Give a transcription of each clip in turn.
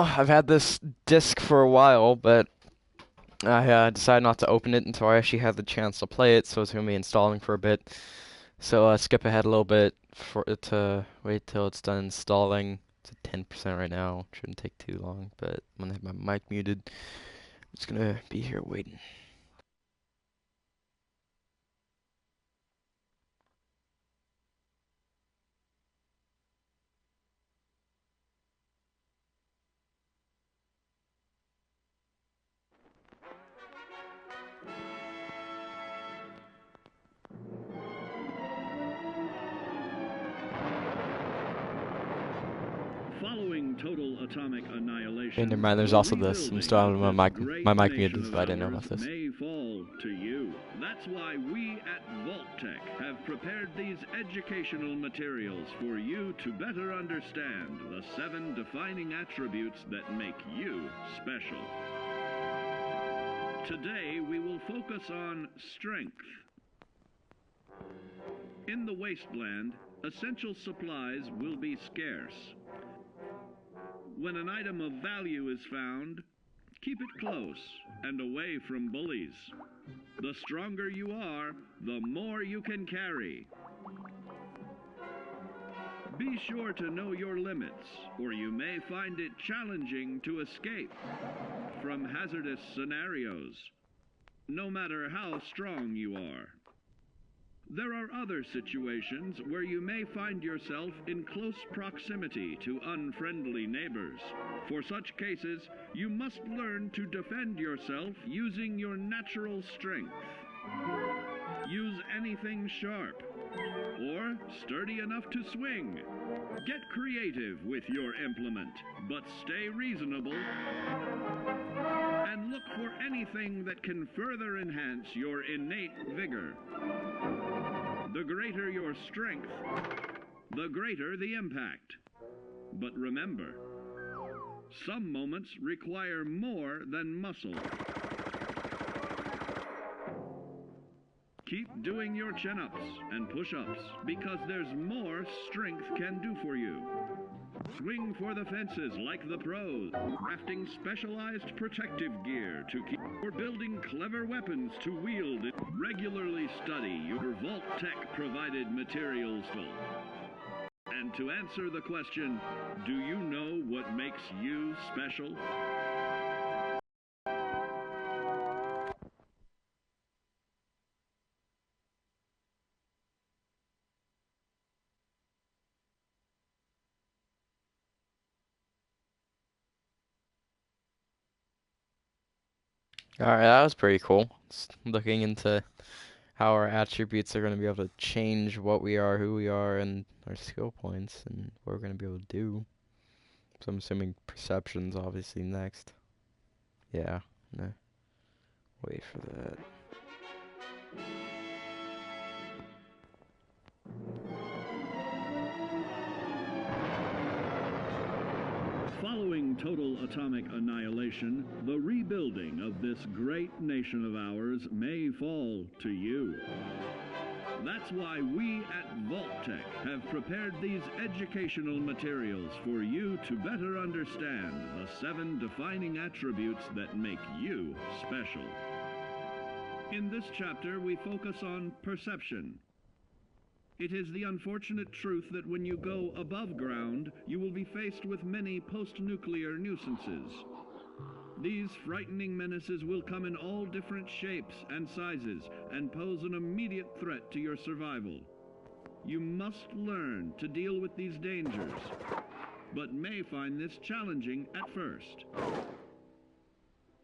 I've had this disc for a while, but I decided not to open it until I actually had the chance to play it, so it's gonna be installing for a bit. So skip ahead a little bit for it to wait till it's done installing. It's at 10% right now. Shouldn't take too long, but I'm gonna have my mic muted. I'm just gonna be here waiting. Following total atomic Okay, never annihilation, mind. There's the also this. I'm still rebuilding having of this my great mic nation muted, of so I didn't know ours about this. may fall to you. That's why we at Vault-Tec have prepared these educational materials for you to better understand the 7 defining attributes that make you special. Today, we will focus on strength. In the wasteland, essential supplies will be scarce. When an item of value is found, keep it close and away from bullies. The stronger you are, the more you can carry. Be sure to know your limits, or you may find it challenging to escape from hazardous scenarios, no matter how strong you are. There are other situations where you may find yourself in close proximity to unfriendly neighbors. For such cases, you must learn to defend yourself using your natural strength. Use anything sharp or sturdy enough to swing. Get creative with your implement, but stay reasonable and look for anything that can further enhance your innate vigor. The greater your strength, the greater the impact. But remember, some moments require more than muscle. Keep doing your chin-ups and push-ups because there's more strength can do for you. Swing for the fences like the pros, crafting specialized protective gear to keep, or building clever weapons to wield. Regularly study your Vault-Tec provided materials. And to answer the question, do you know what makes you special? Alright, that was pretty cool. Just looking into how our attributes are going to be able to change what we are, who we are, and our skill points, and what we're going to be able to do. So I'm assuming perception's obviously next. Yeah, no, wait for that. Following total atomic annihilation, the rebuilding of this great nation of ours may fall to you. That's why we at Vault-Tec have prepared these educational materials for you to better understand the 7 defining attributes that make you special. In this chapter, we focus on perception. It is the unfortunate truth that when you go above ground, you will be faced with many post-nuclear nuisances. These frightening menaces will come in all different shapes and sizes and pose an immediate threat to your survival. You must learn to deal with these dangers, but may find this challenging at first.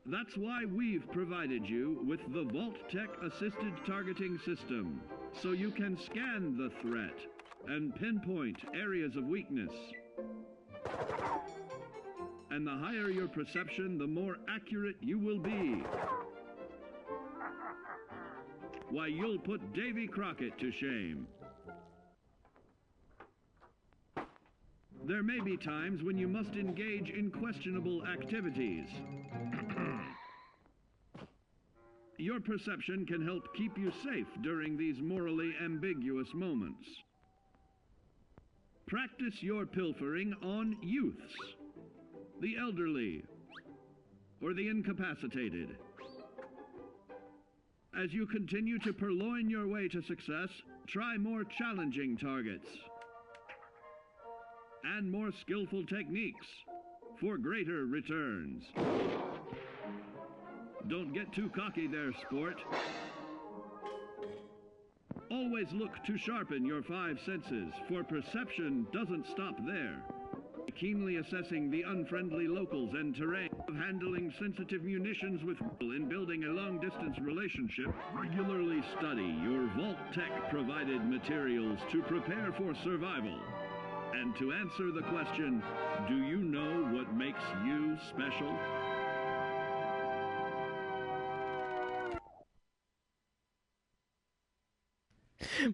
That's why we've provided you with the Vault-Tec Assisted Targeting System, so you can scan the threat and pinpoint areas of weakness. And the higher your perception, the more accurate you will be. Why, you'll put Davy Crockett to shame. There may be times when you must engage in questionable activities. Your perception can help keep you safe during these morally ambiguous moments. Practice your pilfering on youths. the elderly, or the incapacitated. As you continue to purloin your way to success, try more challenging targets and more skillful techniques for greater returns. Don't get too cocky there, sport. Always look to sharpen your five senses, for perception doesn't stop there. Keenly assessing the unfriendly locals and terrain, of handling sensitive munitions with in building a long-distance relationship, regularly study your Vault-Tec provided materials to prepare for survival. And to answer the question, do you know what makes you special?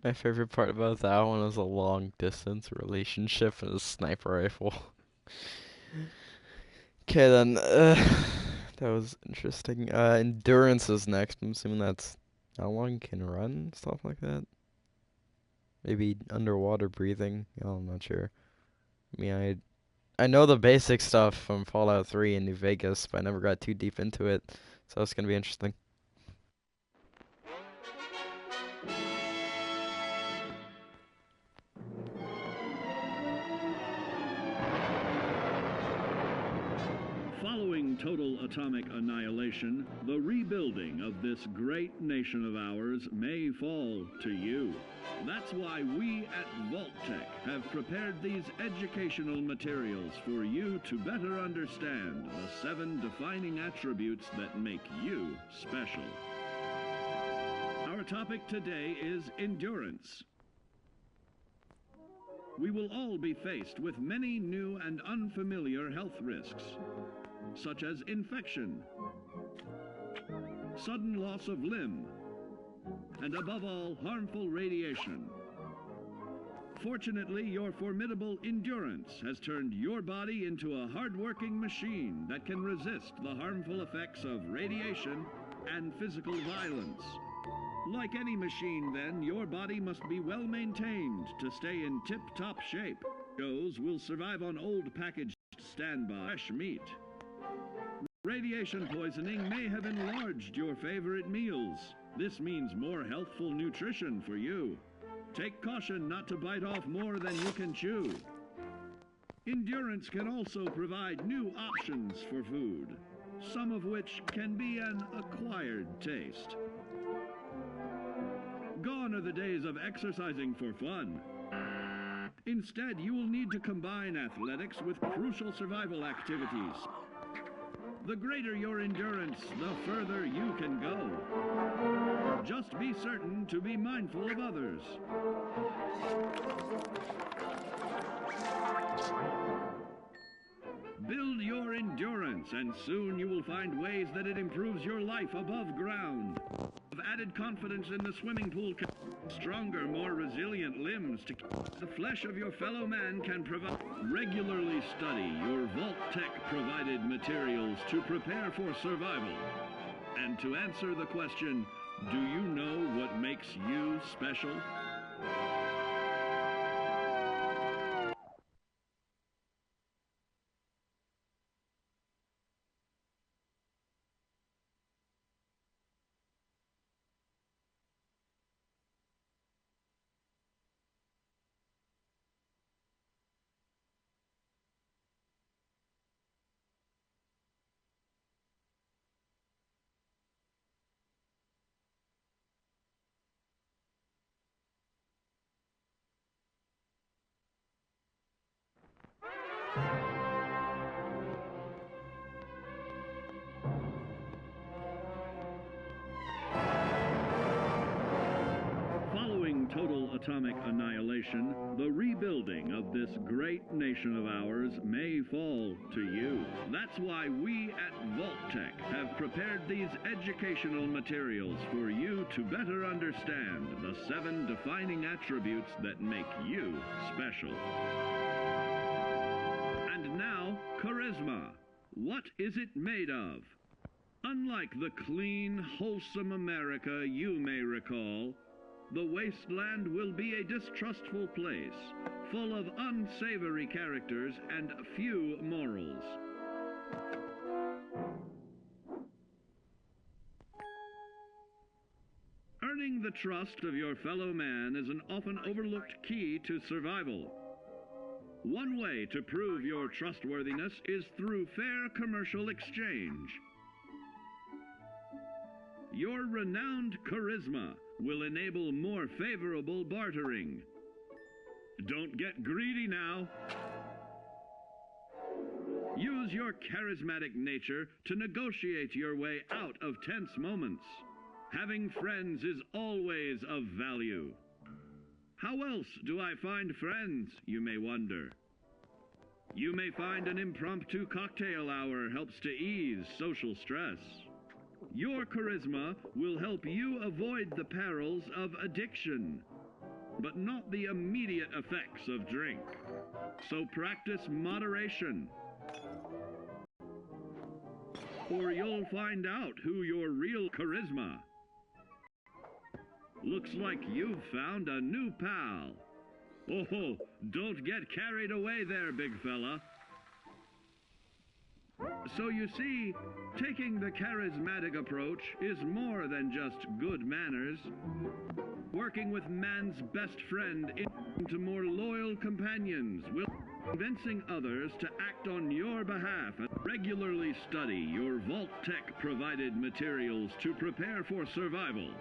My favorite part about that one was a long distance relationship and a sniper rifle. Okay then, that was interesting. Endurance is next. I'm assuming that's how long you can run, stuff like that. Maybe underwater breathing. Oh, I'm not sure. I mean, I know the basic stuff from Fallout 3 and New Vegas, but I never got too deep into it, so it's gonna be interesting. Following total atomic annihilation, the rebuilding of this great nation of ours may fall to you. That's why we at Vault-Tec have prepared these educational materials for you to better understand the 7 defining attributes that make you special. Our topic today is endurance. We will all be faced with many new and unfamiliar health risks, such as infection, sudden loss of limb, and above all, harmful radiation. Fortunately, your formidable endurance has turned your body into a hard-working machine that can resist the harmful effects of radiation and physical violence. Like any machine, then, your body must be well maintained to stay in tip-top shape. Those will survive on old packaged standby fresh meat. Radiation poisoning may have enlarged your favorite meals. This means more healthful nutrition for you. Take caution not to bite off more than you can chew. Endurance can also provide new options for food, some of which can be an acquired taste. Gone are the days of exercising for fun. Instead, you will need to combine athletics with crucial survival activities. The greater your endurance, the further you can go. Just be certain to be mindful of others. Build your endurance, and soon you will find ways that it improves your life above ground. Of added confidence in the swimming pool, stronger, more resilient limbs to the flesh of your fellow man can provide. Regularly study your Vault-Tec provided materials to prepare for survival. And to answer the question, do you know what makes you special? Following total atomic annihilation, the rebuilding of this great nation of ours may fall to you. That's why we at Vault-Tec have prepared these educational materials for you to better understand the 7 defining attributes that make you special. And now, charisma. What is it made of? Unlike the clean, wholesome America you may recall, the wasteland will be a distrustful place, full of unsavory characters and few morals. Earning the trust of your fellow man is an often overlooked key to survival. One way to prove your trustworthiness is through fair commercial exchange. Your renowned charisma will enable more favorable bartering. Don't get greedy now. Use your charismatic nature to negotiate your way out of tense moments. Having friends is always of value. How else do I find friends, you may wonder? You may find an impromptu cocktail hour helps to ease social stress. Your charisma will help you avoid the perils of addiction, but not the immediate effects of drink. So practice moderation, or you'll find out who your real charisma. Looks like you've found a new pal. Oh, don't get carried away there, big fella. So you see, taking the charismatic approach is more than just good manners. Working with man's best friend into more loyal companions will convincing others to act on your behalf and regularly study your Vault-Tec provided materials to prepare for survival.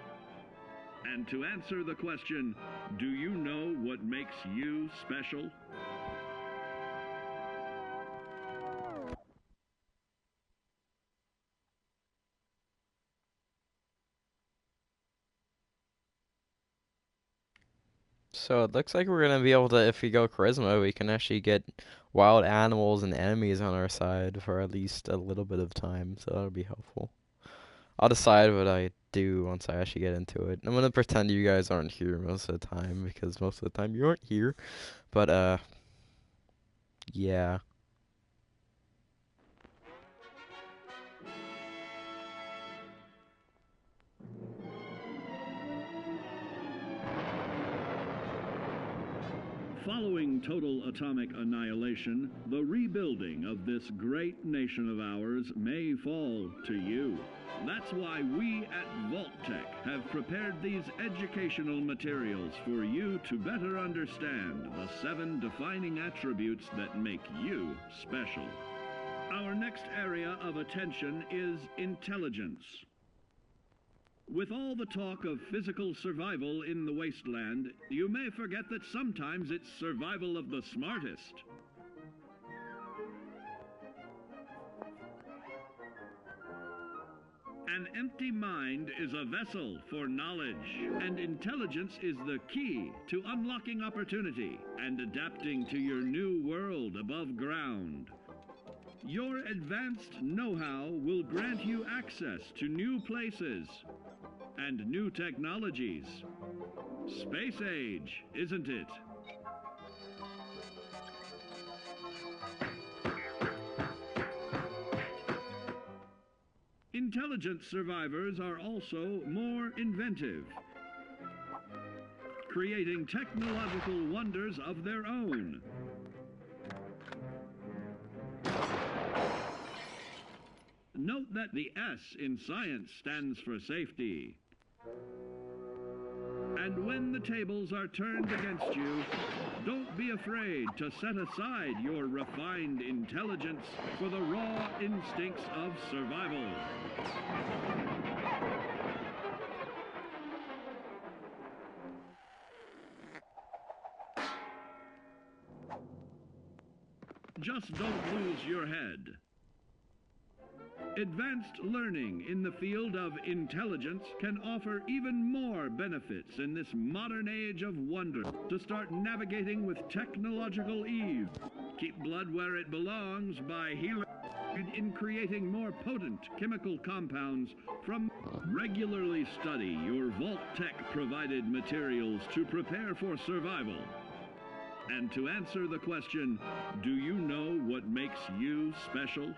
And to answer the question, do you know what makes you special? So it looks like we're gonna be able to, if we go charisma, we can actually get wild animals and enemies on our side for at least a little bit of time, so that'll be helpful. I'll decide what I do once I actually get into it. I'm gonna pretend you guys aren't here most of the time, because most of the time you aren't here. But, yeah. Following total atomic annihilation, the rebuilding of this great nation of ours may fall to you. That's why we at Vault-Tec have prepared these educational materials for you to better understand the 7 defining attributes that make you special. Our next area of attention is intelligence. With all the talk of physical survival in the wasteland, you may forget that sometimes it's survival of the smartest. An empty mind is a vessel for knowledge, and intelligence is the key to unlocking opportunity and adapting to your new world above ground. Your advanced know-how will grant you access to new places and new technologies. Space age, isn't it? Intelligent survivors are also more inventive, creating technological wonders of their own. Note that the S in science stands for safety. And when the tables are turned against you, don't be afraid to set aside your refined intelligence for the raw instincts of survival. Just don't lose your head. Advanced learning in the field of intelligence can offer even more benefits in this modern age of wonder to start navigating with technological ease. Keep blood where it belongs by healing in creating more potent chemical compounds from. Regularly study your Vault-Tec provided materials to prepare for survival. And to answer the question, do you know what makes you special?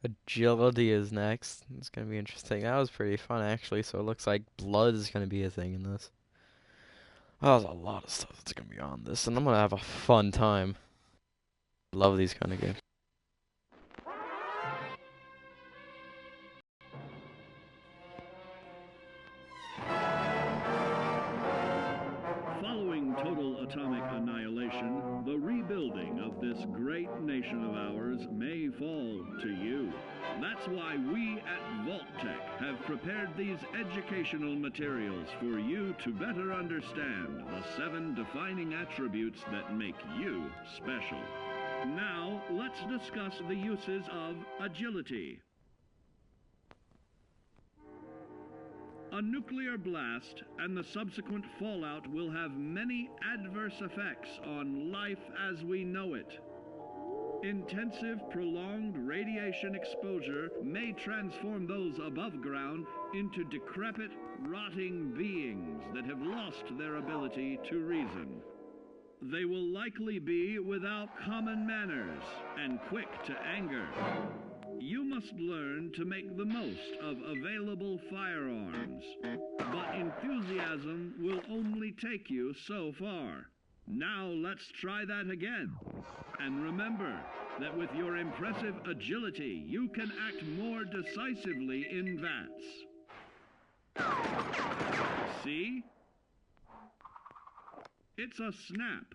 Agility is next. It's gonna be interesting. That was pretty fun actually. So it looks like blood is gonna be a thing in this. Oh, there's a lot of stuff that's gonna be on this, and I'm gonna have a fun time. Love these kind of games. Following total atomic annihilation, the rebuilding of this great nation of ours may fall to you. That's why we at Vault-Tec have prepared these educational materials for you to better understand the 7 defining attributes that make you special. Now, let's discuss the uses of agility. A nuclear blast and the subsequent fallout will have many adverse effects on life as we know it. Intensive, prolonged radiation exposure may transform those above ground into decrepit, rotting beings that have lost their ability to reason. They will likely be without common manners and quick to anger. You must learn to make the most of available firearms, but enthusiasm will only take you so far. Now let's try that again. And remember that with your impressive agility, you can act more decisively in VATS. See? It's a snap.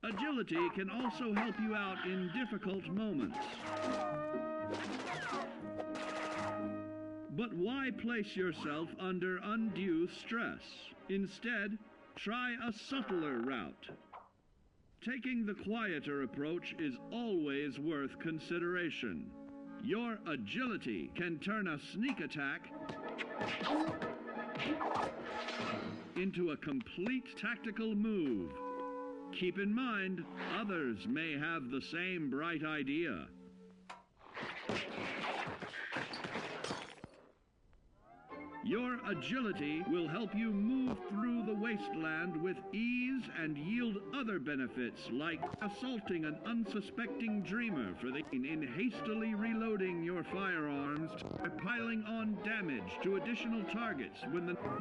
Agility can also help you out in difficult moments. But why place yourself under undue stress? Instead, try a subtler route. Taking the quieter approach is always worth consideration. Your agility can turn a sneak attack into a complete tactical move. Keep in mind, others may have the same bright idea. Your agility will help you move through the wasteland with ease and yield other benefits like assaulting an unsuspecting dreamer in hastily reloading your firearms or piling on damage to additional targets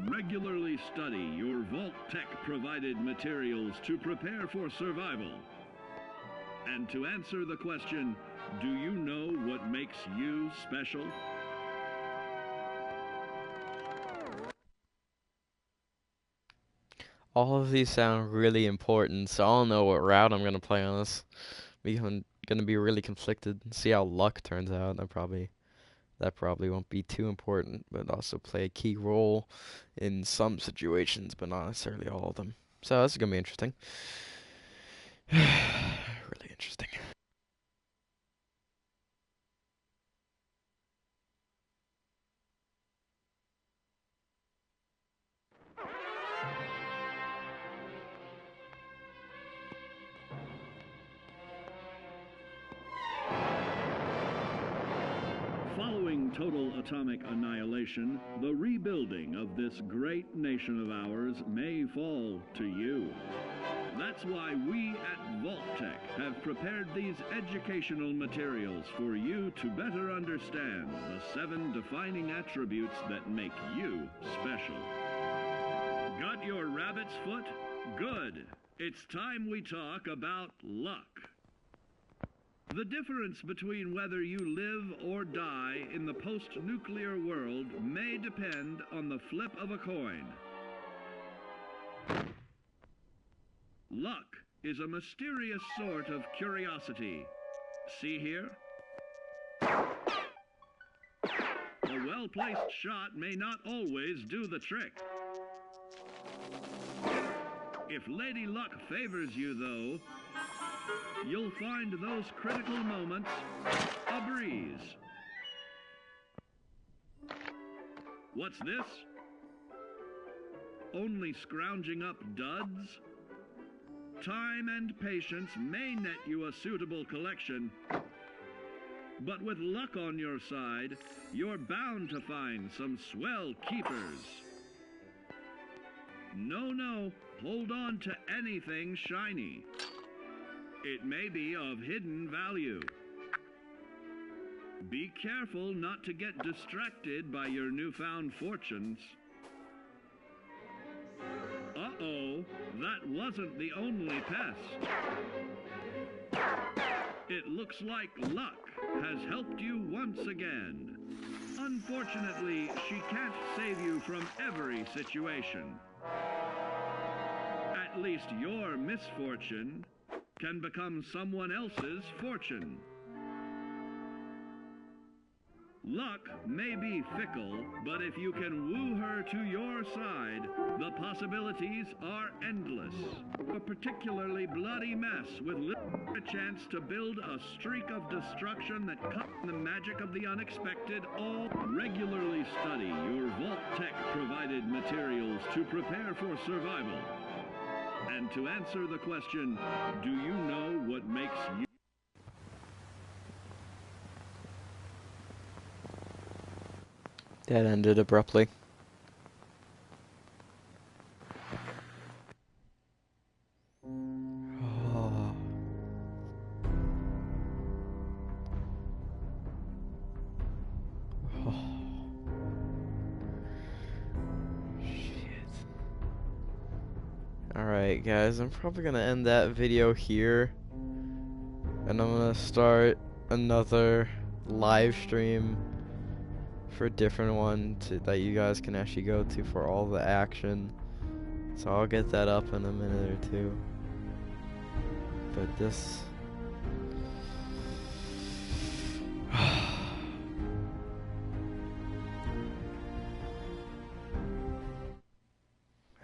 regularly study your Vault-Tec provided materials to prepare for survival. And to answer the question, do you know what makes you special? All of these sound really important, so I don't know what route I'm gonna play on this. I'm gonna be really conflicted and see how luck turns out. That probably won't be too important, but also play a key role in some situations, but not necessarily all of them. So this is gonna be interesting. Really interesting. Following total atomic annihilation, the rebuilding of this great nation of ours may fall to you. That's why we at Vault-Tec have prepared these educational materials for you to better understand the 7 defining attributes that make you special. Got your rabbit's foot? Good. It's time we talk about luck. The difference between whether you live or die in the post-nuclear world may depend on the flip of a coin. Luck is a mysterious sort of curiosity. See here? A well-placed shot may not always do the trick. If Lady Luck favors you, though, you'll find those critical moments a breeze. What's this? Only scrounging up duds? Time and patience may net you a suitable collection, but with luck on your side, you're bound to find some swell keepers. No, hold on to anything shiny. It may be of hidden value. Be careful not to get distracted by your newfound fortunes. Uh-oh, that wasn't the only pest. It looks like luck has helped you once again. Unfortunately, she can't save you from every situation. At least your misfortune can become someone else's fortune. Luck may be fickle, but if you can woo her to your side, the possibilities are endless. A particularly bloody mess with a chance to build a streak of destruction that cuts the magic of the unexpected. All regularly study your Vault Tech provided materials to prepare for survival. And to answer the question, do you know what makes you? That ended abruptly. Oh. Oh. Shit. Alright, guys, I'm probably gonna end that video here. And I'm gonna start another live stream for a different one that you guys can actually go to for all the action. So I'll get that up in a minute or two. But this...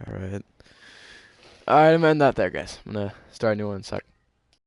Alright. Alright, I'm ending that there, guys. I'm gonna start a new one in a sec.